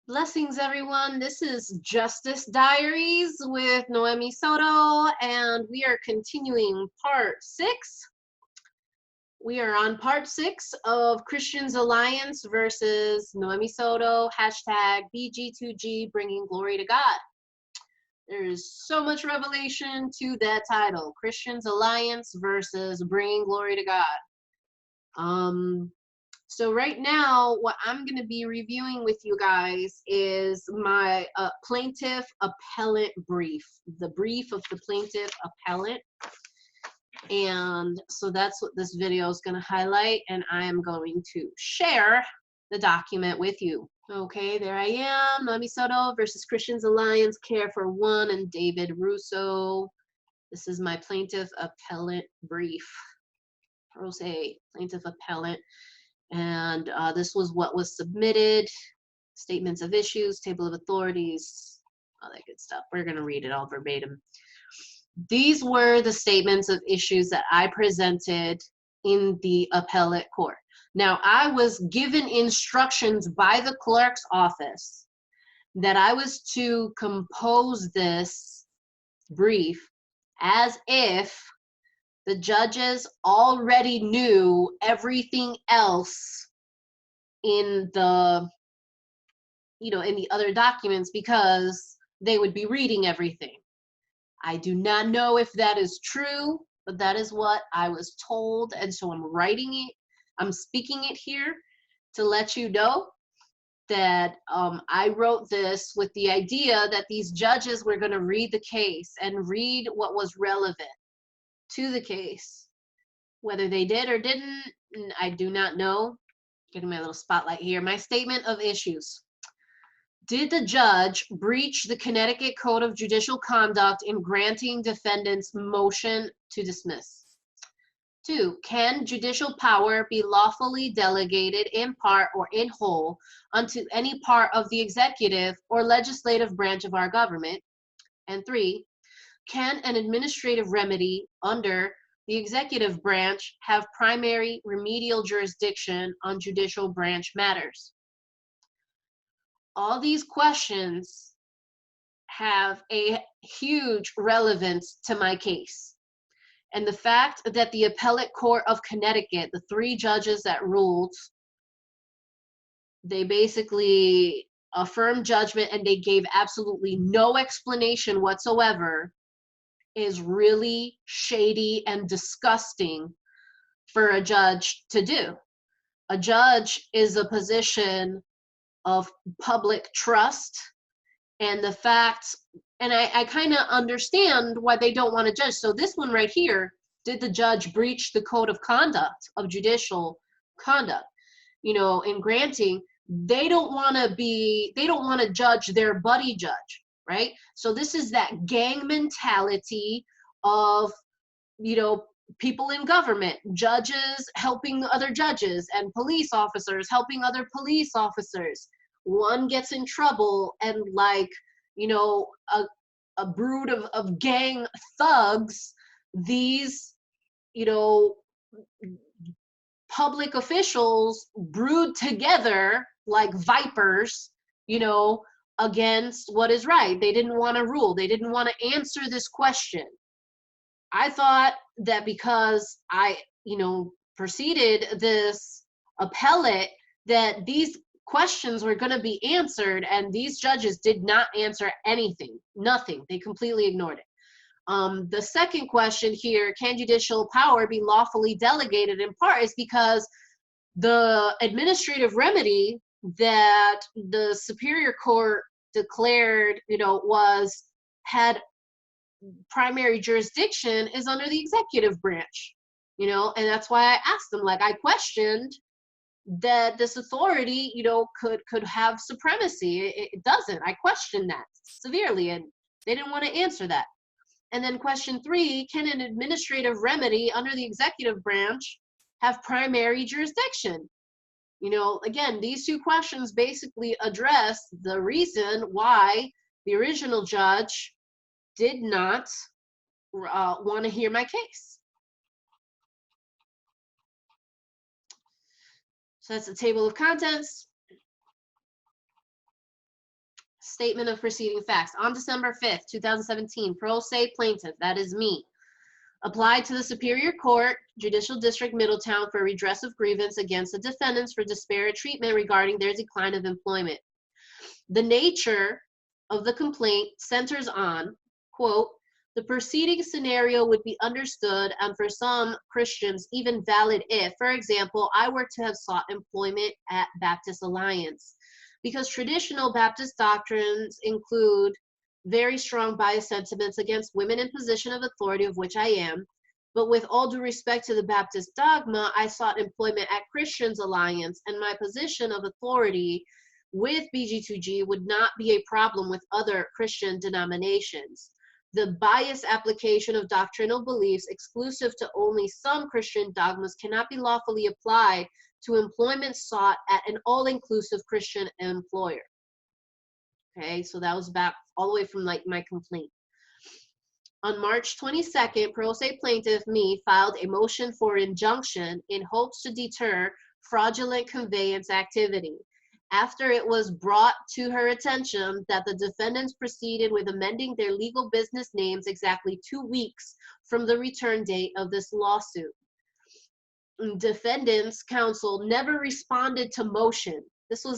Blessings, everyone. This is Justice Diaries with Noemi Soto, and we are continuing part 6. We are on part 6 of Christians Alliance versus Noemi Soto, hashtag BG2G, bringing glory to God. There's so much revelation to that title, Christians Alliance versus bringing glory to God. So right now, what I'm going to be reviewing with you guys is my plaintiff appellant brief, the brief of the plaintiff appellant. And so that's what this video is going to highlight, and I am going to share the document with you. Okay, there I am, Noemi Soto versus Christians Alliance, Care for One, and David Russo. This is my plaintiff appellant brief. Pro se plaintiff appellant. And this was what was submitted, statements of issues, table of authorities, all that good stuff. We're going to read it all verbatim. These were the statements of issues that I presented in the appellate court. Now, I was given instructions by the clerk's office that I was to compose this brief as if the judges already knew everything else in the, in the other documents, because they would be reading everything. I do not know if that is true, but that is what I was told. And so I'm writing it, I'm speaking it here to let you know that I wrote this with the idea that these judges were going to read the case and read what was relevant to the case. Whether they did or didn't, I do not know. Getting my little spotlight here. My statement of issues. Did the judge breach the Connecticut Code of Judicial Conduct in granting defendants' motion to dismiss? 2, can judicial power be lawfully delegated in part or in whole unto any part of the executive or legislative branch of our government? And 3, can an administrative remedy under the executive branch have primary remedial jurisdiction on judicial branch matters? All these questions have a huge relevance to my case. And the fact that the appellate court of Connecticut, the 3 judges that ruled, they basically affirmed judgment and they gave absolutely no explanation whatsoever, is really shady and disgusting for a judge to do. A judge is a position of public trust, and the facts, and I kind of understand why they don't want to judge. So this one right here, did the judge breach the code of conduct of judicial conduct? In granting, they don't want to judge their buddy judge, right? So this is that gang mentality of, people in government, judges helping other judges and police officers helping other police officers. One gets in trouble and a brood of gang thugs, these, public officials brood together like vipers, against what is right. They didn't want to rule. They didn't want to answer this question. I thought that because I, preceded this appellate, that these questions were going to be answered, and these judges did not answer anything, nothing. They completely ignored it. The second question here, can judicial power be lawfully delegated in part, is because the administrative remedy that the Superior Court declared, had primary jurisdiction is under the executive branch, and that's why I asked them, I questioned that this authority, could have supremacy. It doesn't. I questioned that severely, and they didn't want to answer that. And then question 3, can an administrative remedy under the executive branch have primary jurisdiction? Again, these 2 questions basically address the reason why the original judge did not want to hear my case. So that's the table of contents. Statement of preceding facts. On December 5th, 2017, pro se plaintiff, that is me, applied to the Superior Court, Judicial District Middletown for redress of grievance against the defendants for disparate treatment regarding their decline of employment. The nature of the complaint centers on, quote, the preceding scenario would be understood and for some Christians even valid if, for example, I were to have sought employment at Baptist Alliance. Because traditional Baptist doctrines include very strong bias sentiments against women in position of authority, of which I am, but with all due respect to the Baptist dogma, I sought employment at Christians Alliance, and my position of authority with BG2G would not be a problem with other Christian denominations. The bias application of doctrinal beliefs exclusive to only some Christian dogmas cannot be lawfully applied to employment sought at an all-inclusive Christian employer. Okay, so that was back all the way from like my complaint. On March 22nd, pro se plaintiff me filed a motion for injunction in hopes to deter fraudulent conveyance activity. After it was brought to her attention that the defendants proceeded with amending their legal business names exactly 2 weeks from the return date of this lawsuit. Defendants counsel never responded to motion.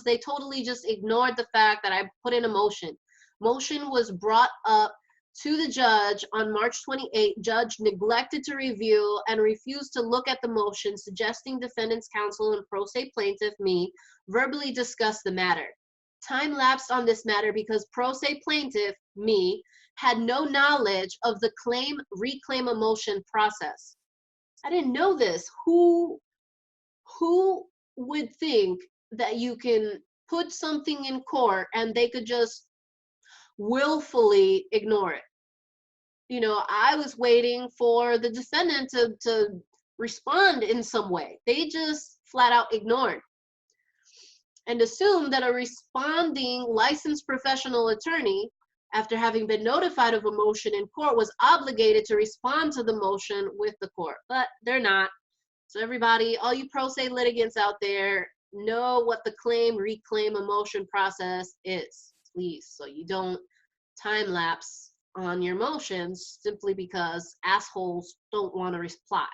They totally just ignored the fact that I put in a motion. Motion was brought up to the judge on March 28. Judge neglected to review and refused to look at the motion, suggesting defendants counsel and pro se plaintiff me verbally discuss the matter. Time lapsed on this matter because pro se plaintiff me had no knowledge of the reclaim a motion process. I didn't know this. Who would think that you can put something in court and they could just willfully ignore it? You know, I was waiting for the defendant to respond in some way. They just flat out ignored and assumed that a responding licensed professional attorney, after having been notified of a motion in court, was obligated to respond to the motion with the court, but they're not. So everybody, all you pro se litigants out there, know what the reclaim a motion process is, please, so you don't time lapse on your motions simply because assholes don't want to reply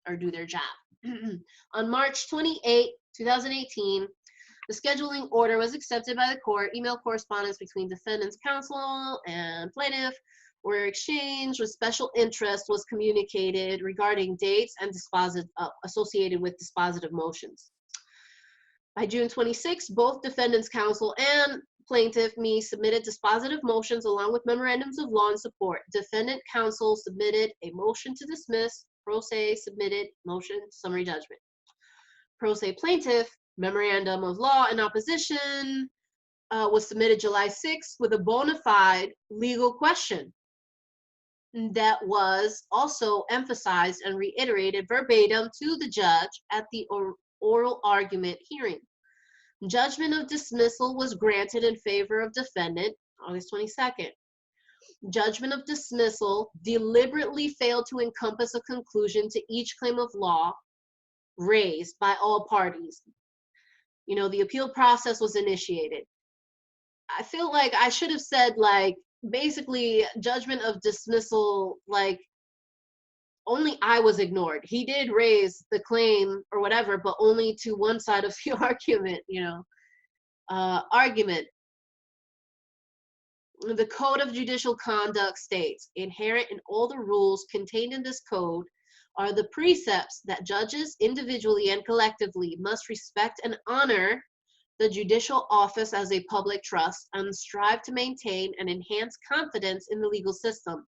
or do their job. On March 28, 2018, the scheduling order was accepted by the court. Email correspondence between defendants counsel and plaintiff were exchanged with special interest was communicated regarding dates and associated with dispositive motions. By June 26, both defendants counsel and plaintiff me submitted dispositive motions along with memorandums of law and support. Defendant counsel submitted a motion to dismiss. Pro se submitted motion to summary judgment. Pro se plaintiff memorandum of law in opposition was submitted July 6th with a bona fide legal question that was also emphasized and reiterated verbatim to the judge at the oral argument hearing. Judgment of dismissal was granted in favor of defendant August 22nd. Judgment of dismissal deliberately failed to encompass a conclusion to each claim of law raised by all parties. You know, the appeal process was initiated. I feel like I should have said, like, basically judgment of dismissal, like, only I was ignored. He did raise the claim or whatever, but only to one side of the argument, you know. Argument. The Code of Judicial Conduct states, inherent in all the rules contained in this code are the precepts that judges individually and collectively must respect and honor the judicial office as a public trust and strive to maintain and enhance confidence in the legal system.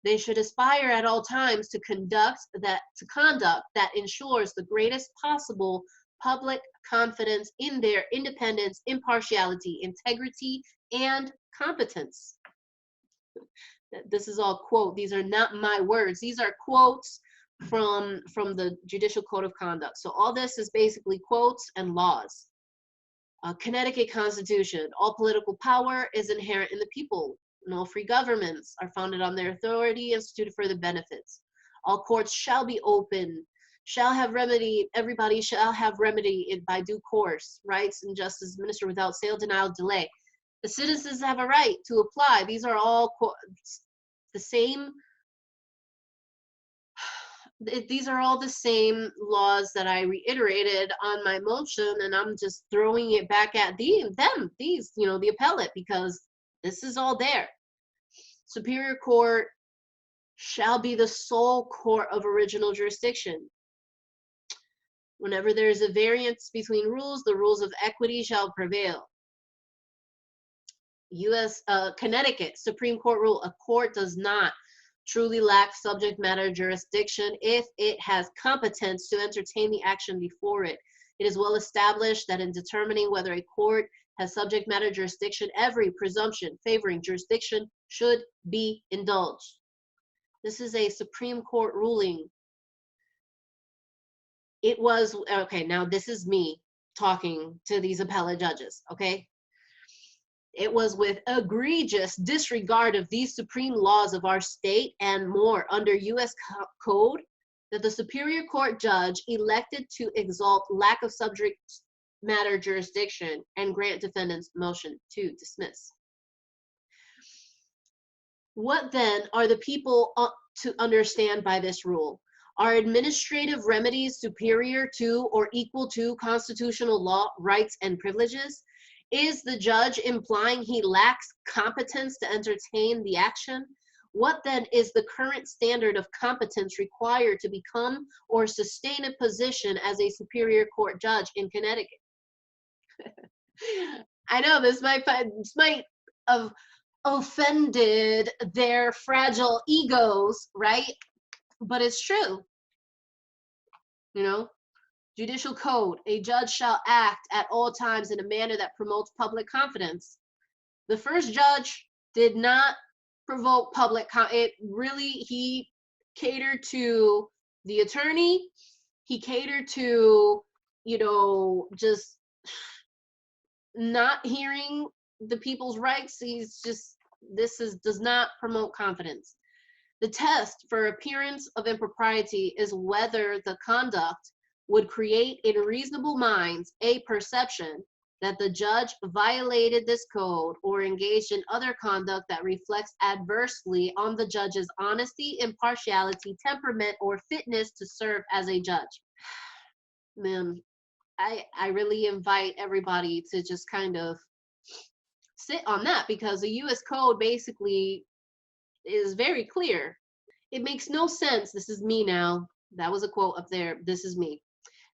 They should aspire at all times to conduct that ensures the greatest possible public confidence in their independence, impartiality, integrity, and competence. This is all quote. These are not my words. These are quotes from the Judicial Code of Conduct. So all this is basically quotes and laws. Connecticut Constitution. All political power is inherent in the people. No free governments are founded on their authority instituted for the benefits. All courts shall be open, shall have remedy, everybody shall have remedy by due course, rights and justice administered without sale, denial, delay. The citizens have a right to apply. These are all the same. These are all the same laws that I reiterated on my motion, and I'm just throwing it back at these, the appellate, because this is all there. Superior Court shall be the sole court of original jurisdiction. Whenever there is a variance between rules, the rules of equity shall prevail. Connecticut Supreme Court rule: a court does not truly lack subject matter jurisdiction if it has competence to entertain the action before it. It is well established that in determining whether a court has subject matter jurisdiction, every presumption favoring jurisdiction should be indulged. This is a Supreme Court ruling. It was, okay, now this is me talking to these appellate judges, okay? It was with egregious disregard of these supreme laws of our state and more under U.S. Code that the Superior Court judge elected to exalt lack of subject matter jurisdiction and grant defendants' motion to dismiss. What then are the people to understand by this rule? Are administrative remedies superior to or equal to constitutional law, rights, and privileges? Is the judge implying he lacks competence to entertain the action? What then is the current standard of competence required to become or sustain a position as a Superior Court judge in Connecticut? I know this might have offended their fragile egos, right? But it's true. Judicial Code: a judge shall act at all times in a manner that promotes public confidence. The first judge did not provoke public he catered to the attorney. He catered to, just not hearing the people's rights. Does not promote confidence. The test for appearance of impropriety is whether the conduct would create in reasonable minds a perception that the judge violated this code or engaged in other conduct that reflects adversely on the judge's honesty, impartiality, temperament, or fitness to serve as a judge. Man, I really invite everybody to just kind of sit on that, because the U.S. Code basically is very clear. It makes no sense. This is me now. That was a quote up there. This is me.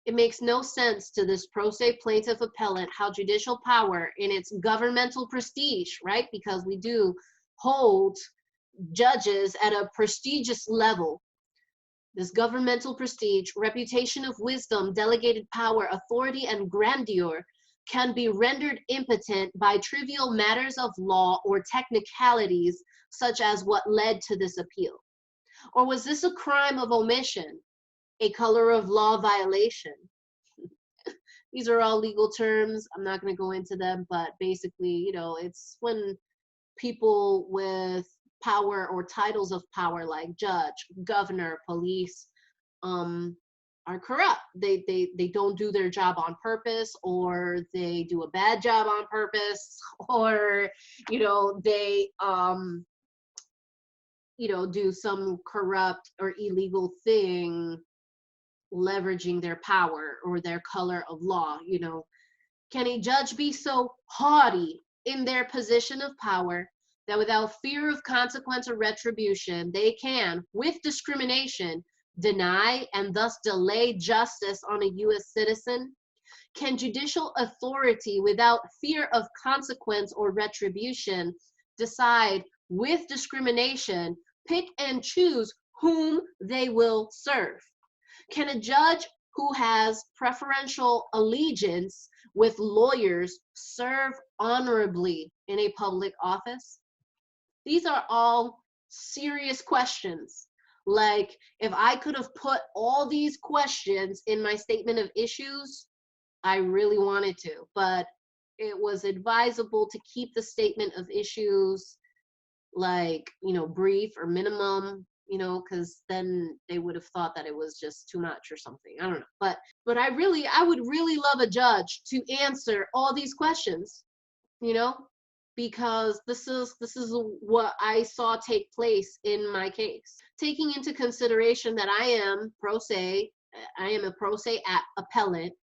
It makes no sense to this pro se plaintiff appellant how judicial power in its governmental prestige, right? Because we do hold judges at a prestigious level. This governmental prestige, reputation of wisdom, delegated power, authority, and grandeur can be rendered impotent by trivial matters of law or technicalities such as what led to this appeal. Or was this a crime of omission, a color of law violation? These are all legal terms. I'm not going to go into them, but basically, it's when people with power or titles of power like judge, governor, police, are corrupt. They don't do their job on purpose, or they do a bad job on purpose, or they do some corrupt or illegal thing, leveraging their power or their color of law. Can a judge be so haughty in their position of power that without fear of consequence or retribution, they can, with discrimination, deny and thus delay justice on a U.S. citizen? Can judicial authority, without fear of consequence or retribution, decide with discrimination, pick and choose whom they will serve? Can a judge who has preferential allegiance with lawyers serve honorably in a public office? These are all serious questions. Like, if I could have put all these questions in my statement of issues, I really wanted to, but it was advisable to keep the statement of issues brief or minimum, because then they would have thought that it was just too much or something. I don't know. But I would really love a judge to answer all these questions, because this is what I saw take place in my case. Taking into consideration that I am a pro se appellant,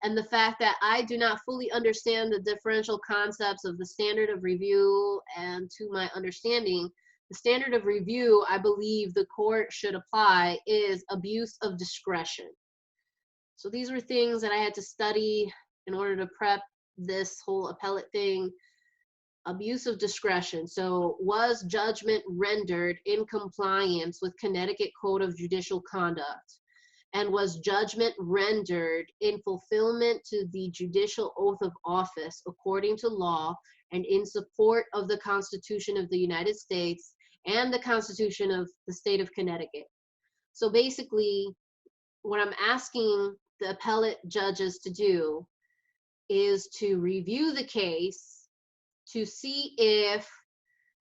and the fact that I do not fully understand the differential concepts of the standard of review, and to my understanding, the standard of review I believe the court should apply is abuse of discretion. So these were things that I had to study in order to prep this whole appellate thing. Abuse of discretion. So was judgment rendered in compliance with Connecticut Code of Judicial Conduct? And was judgment rendered in fulfillment to the judicial oath of office according to law and in support of the Constitution of the United States and the Constitution of the state of Connecticut? So basically, what I'm asking the appellate judges to do is to review the case to see if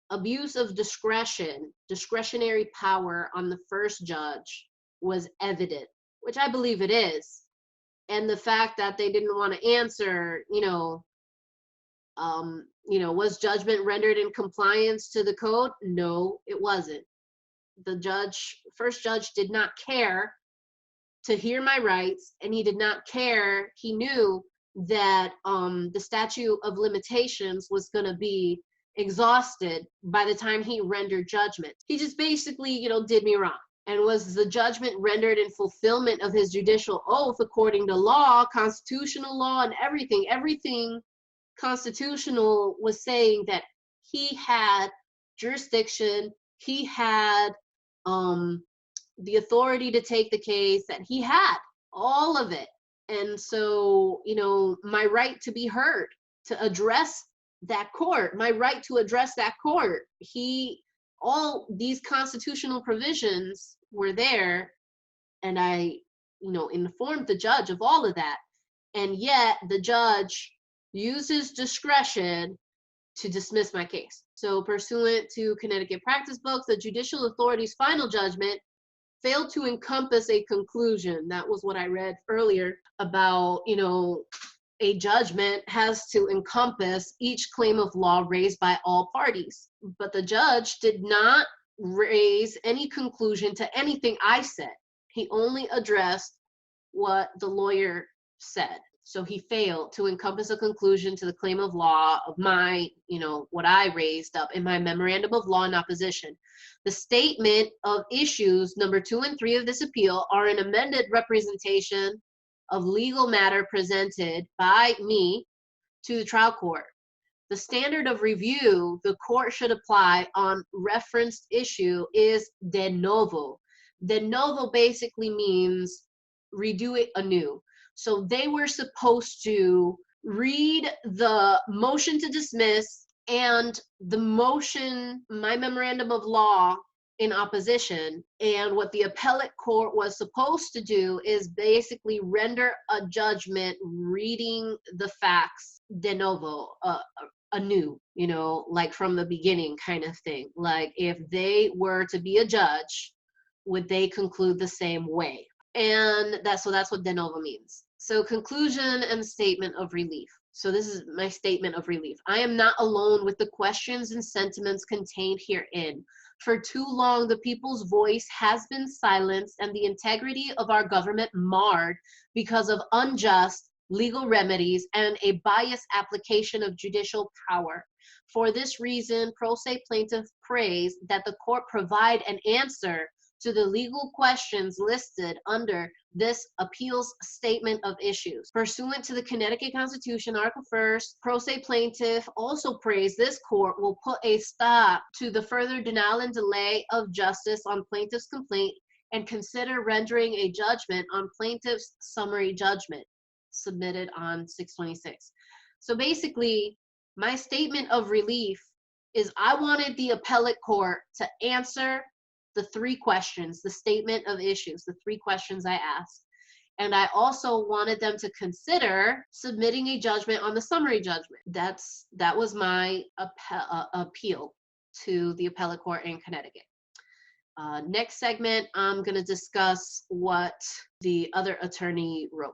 abuse of discretion, discretionary power on the first judge was evident, which I believe it is. And the fact that they didn't want to answer, was judgment rendered in compliance to the code? No, it wasn't. The first judge did not care to hear my rights, and he did not care. He knew that the statute of limitations was going to be exhausted by the time he rendered judgment. He just basically, did me wrong. And was the judgment rendered in fulfillment of his judicial oath according to law, constitutional law, and everything constitutional was saying that he had jurisdiction, he had the authority to take the case, that he had all of it. And so, my right to be heard, to address that court, all these constitutional provisions were there. And I, informed the judge of all of that. And yet the judge uses discretion to dismiss my case. So pursuant to Connecticut practice books, the judicial authority's final judgment failed to encompass a conclusion. That was what I read earlier about, a judgment has to encompass each claim of law raised by all parties. But the judge did not raise any conclusion to anything I said. He only addressed what the lawyer said. So he failed to encompass a conclusion to the claim of law of my, what I raised up in my memorandum of law in opposition. The statement of issues number 2 and 3 of this appeal are an amended representation of legal matter presented by me to the trial court. The standard of review the court should apply on referenced issue is de novo. De novo basically means redo it anew. So they were supposed to read the motion to dismiss and the motion, my memorandum of law in opposition. And what the appellate court was supposed to do is basically render a judgment reading the facts de novo, anew, like from the beginning kind of thing. Like if they were to be a judge, would they conclude the same way? And that's what de novo means. So conclusion and statement of relief. So this is my statement of relief. I am not alone with the questions and sentiments contained herein. For too long, the people's voice has been silenced and the integrity of our government marred because of unjust legal remedies and a biased application of judicial power. For this reason, pro se plaintiff prays that the court provide an answer to the legal questions listed under this appeals statement of issues. Pursuant to the Connecticut Constitution, Article 1st, pro se plaintiff also prays this court will put a stop to the further denial and delay of justice on plaintiff's complaint and consider rendering a judgment on plaintiff's summary judgment submitted on 6/26. So basically, my statement of relief is I wanted the appellate court to answer the 3 questions, the statement of issues, the 3 questions I asked. And I also wanted them to consider submitting a judgment on the summary judgment. That was my appeal to the appellate court in Connecticut. Next segment, I'm going to discuss what the other attorney wrote.